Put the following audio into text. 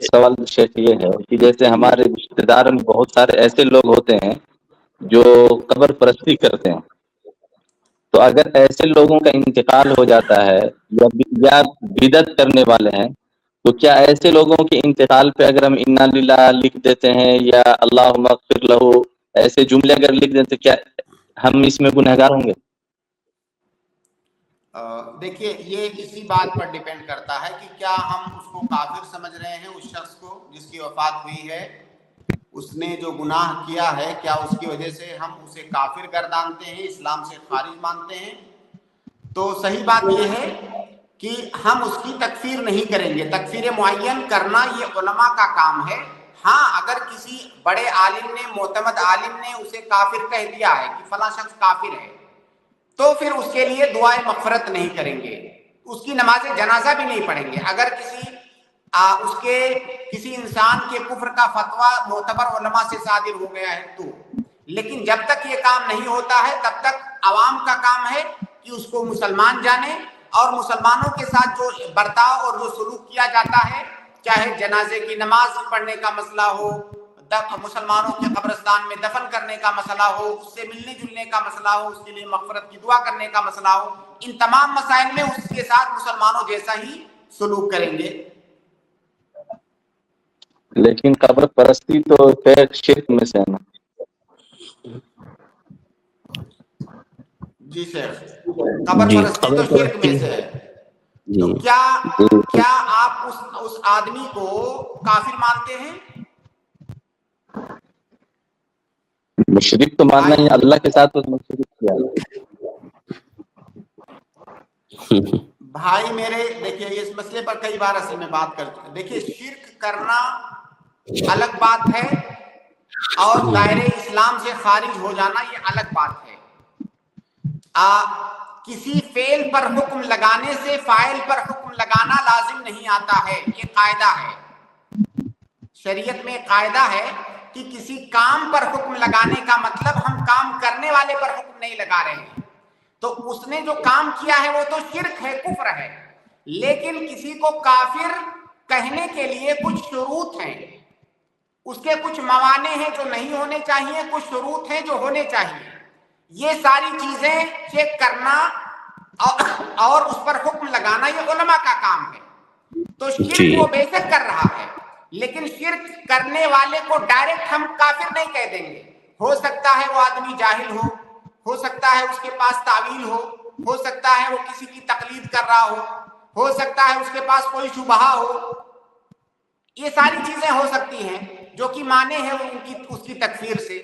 سوال شیخ یہ ہے کہ جیسے ہمارے رشتے دار میں بہت سارے ایسے لوگ ہوتے ہیں جو قبر پرستی کرتے ہیں، تو اگر ایسے لوگوں کا انتقال ہو جاتا ہے یا بدعت کرنے والے ہیں، تو کیا ایسے لوگوں کے انتقال پہ اگر ہم انا للہ لکھ دیتے ہیں یا اللہم اغفر لہ ایسے جملے اگر لکھ دیتے، کیا ہم اس میں گنہگار ہوں گے؟ دیکھیے یہ اسی بات پر ڈیپینڈ کرتا ہے کہ کیا ہم اس کو کافر سمجھ رہے ہیں، اس شخص کو جس کی وفات ہوئی ہے، اس نے جو گناہ کیا ہے کیا اس کی وجہ سے ہم اسے کافر گردانتے ہیں، اسلام سے خارج مانتے ہیں؟ تو صحیح بات یہ ہے کہ ہم اس کی تکفیر نہیں کریں گے، تکفیر معین کرنا یہ علماء کا کام ہے۔ ہاں اگر کسی بڑے عالم نے، معتمد عالم نے اسے کافر کہہ دیا ہے کہ فلاں شخص کافر ہے، تو پھر اس کے لیے دعائے مغفرت نہیں کریں گے، اس کی نماز جنازہ بھی نہیں پڑھیں گے۔ اگر کسی انسان کے کفر کا فتویٰ معتبر علماء سے صادر ہو گیا ہے تو، لیکن جب تک یہ کام نہیں ہوتا ہے تب تک عوام کا کام ہے کہ اس کو مسلمان جانے، اور مسلمانوں کے ساتھ جو برتاؤ اور جو سلوک کیا جاتا ہے، چاہے جنازے کی نماز پڑھنے کا مسئلہ ہو، مسلمانوں کے قبرستان میں دفن کرنے کا مسئلہ ہو، اس سے ملنے جلنے کا مسئلہ ہو، اس کے لیے مغفرت کی دعا کرنے کا مسئلہ ہو، ان تمام مسائل میں اس کے ساتھ مسلمانوں جیسا ہی سلوک کریں گے۔ لیکن قبر پرستی تو خیر شرک میں سے ہے نا؟ جی سر، قبر پرستی تو شرک میں سے ہے، تو کیا آپ اس آدمی کو کافر مانتے ہیں؟ مشرک تو ماننا ہی، اللہ کے ساتھ تو مشرک کیا ہے۔ بھائی میرے دیکھیے اس مسئلے پر کئی بار اصل میں بات کر چکے۔ دیکھیے شرک کرنا الگ بات ہے اور دائرے اسلام سے خارج ہو جانا یہ الگ بات ہے۔ کسی فعل پر حکم لگانے سے فاعل پر حکم لگانا لازم نہیں آتا ہے، یہ قاعدہ ہے شریعت میں۔ قاعدہ ہے کہ کسی کام پر حکم لگانے کا مطلب ہم کام کرنے والے پر حکم نہیں لگا رہے ہیں۔ تو اس نے جو کام کیا ہے وہ تو شرک ہے، کفر ہے، لیکن کسی کو کافر کہنے کے لیے کچھ شروط ہیں، اس کے کچھ موانع ہیں جو نہیں ہونے چاہیے، کچھ شروط ہیں جو ہونے چاہیے۔ یہ ساری چیزیں چیک کرنا اور اس پر حکم لگانا یہ علماء کا کام ہے۔ تو شرک وہ بے شک کر رہا ہے، لیکن شرک کرنے والے کو ڈائریکٹ ہم کافر نہیں کہہ دیں گے۔ ہو سکتا ہے وہ آدمی جاہل ہو سکتا ہے اس کے پاس تعویل ہو سکتا ہے وہ کسی کی تقلید کر رہا ہو سکتا ہے اس کے پاس کوئی شبہہ ہو، یہ ساری چیزیں ہو سکتی ہیں جو کہ مانے ہیں اس کی تکفیر سے۔